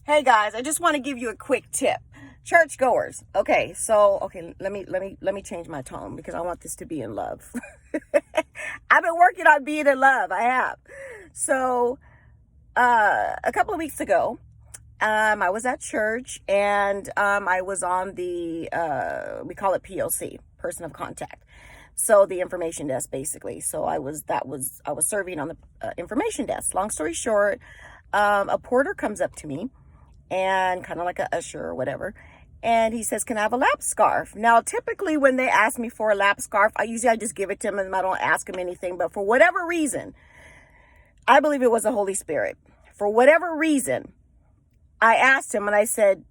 Hey guys, I just want to give you a quick tip. Churchgoers. Okay, let me change my tone because I want this to be in love. I've been working on being in love. I have. So, a couple of weeks ago, I was at church and I was on the we call it POC, person of contact. So the information desk, basically. So I was serving on the information desk. Long story short, a porter comes up to me, and kind of like a usher or whatever. And he says, can I have a lap scarf? Now, typically when they ask me for a lap scarf, I just give it to them and I don't ask them anything. But for whatever reason, I believe it was the Holy Spirit. For whatever reason, I asked him and I said,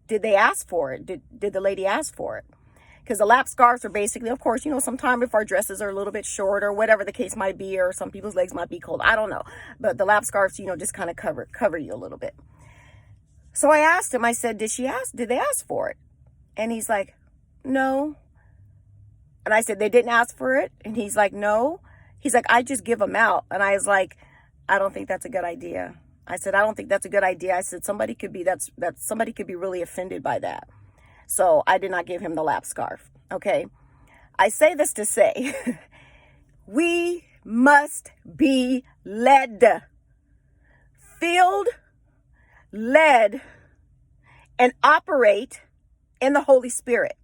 did they ask for it? Did the lady ask for it? Because the lap scarves are basically, of course, sometimes if our dresses are a little bit short or whatever the case might be, or some people's legs might be cold, I don't know. But the lap scarves, just kind of cover you a little bit. So I asked him, I said, did they ask for it? And he's like, no. And I said, they didn't ask for it? And he's like, no. He's like, I just give them out. And I was like, I don't think that's a good idea. I said, I don't think that's a good idea. I said, somebody could be really offended by that. So I did not give him the lap scarf. Okay. I say this to say, we must be led, filled, led, and operate in the Holy Spirit.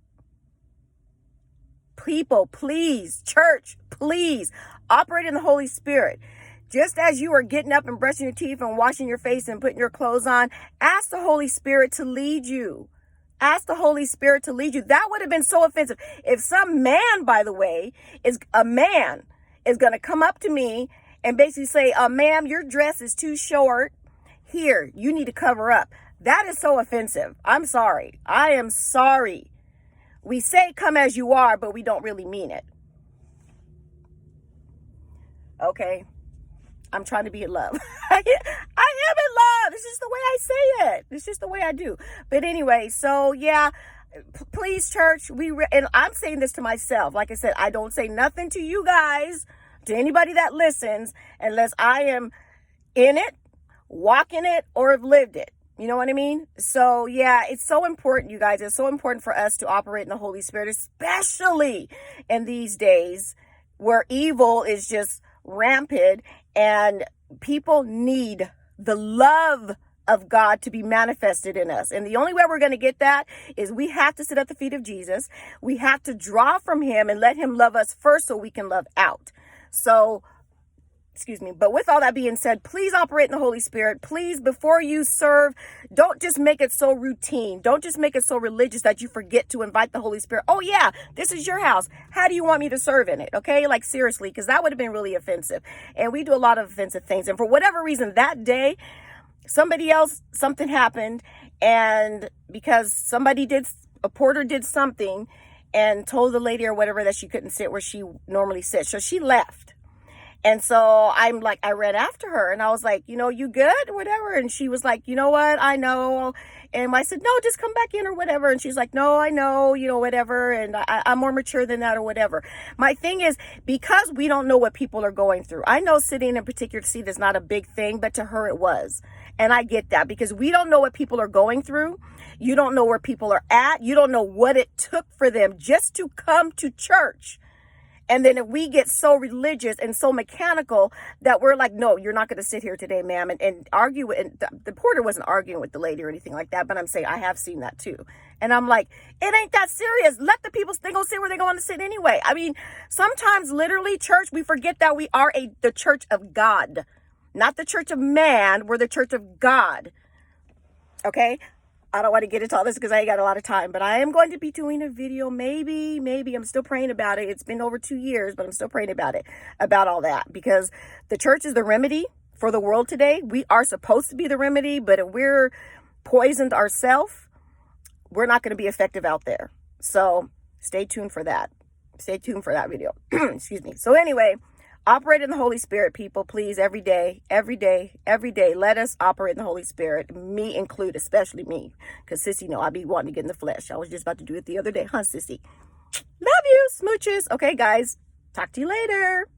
People, please, church, please operate in the Holy Spirit. Just as you are getting up and brushing your teeth and washing your face and putting your clothes on, ask the Holy Spirit to lead you. Ask the Holy Spirit to lead you. That would have been so offensive. If some man, by the way, is going to come up to me and basically say, ma'am, your dress is too short. Here, you need to cover up. That is so offensive. I'm sorry. I am sorry. We say come as you are, but we don't really mean it. Okay. I'm trying to be in love. I am in love. It's just the way I say it. It's just the way I do. But anyway, so yeah, please, church, and I'm saying this to myself. Like I said, I don't say nothing to you guys, to anybody that listens, unless I am in it, walking it, or have lived it. You know what I mean? So yeah, it's so important, you guys. It's so important for us to operate in the Holy Spirit, especially in these days where evil is just rampant and people need the love of God to be manifested in us. And the only way we're going to get that is we have to sit at the feet of Jesus. We have to draw from him and let him love us first so we can love out. So, but with all that being said, please operate in the Holy Spirit. Please, before you serve, don't just make it so routine. Don't just make it so religious that you forget to invite the Holy Spirit. Oh yeah, this is your house. How do you want me to serve in it? Okay, like seriously, because that would have been really offensive. And we do a lot of offensive things. And for whatever reason, that day, something happened. And because a porter did something and told the lady or whatever that she couldn't sit where she normally sits. So she left. And so I ran after her and I was like, you good? Whatever. And she was like, you know what? I know. And I said, no, just come back in or whatever. And she's like, no, I know, whatever. And I'm more mature than that or whatever. My thing is, because we don't know what people are going through. I know sitting in a particular seat is not a big thing, but to her it was. And I get that because we don't know what people are going through. You don't know where people are at. You don't know what it took for them just to come to church. And then if we get so religious and so mechanical that we're like, no, you're not going to sit here today, ma'am, and argue. And the porter wasn't arguing with the lady or anything like that. But I'm saying I have seen that, too. And I'm like, it ain't that serious. Let the people, they go sit where they're going to sit anyway. I mean, sometimes literally, church, we forget that we are the church of God, not the church of man. We're the church of God. OK, I don't want to get into all this because I ain't got a lot of time, but I am going to be doing a video. Maybe I'm still praying about it. It's been over 2 years, but I'm still praying about it, about all that, because the church is the remedy for the world today. We are supposed to be the remedy, but if we're poisoned ourselves, we're not going to be effective out there. So stay tuned for that. Stay tuned for that video. So anyway, operate in the Holy Spirit, people, please, every day. Let us operate in the Holy Spirit, me included, especially me, because sissy, I be wanting to get in the flesh. I was just about to do it the other day, huh, sissy? Love you, smooches. Okay, guys, talk to you later.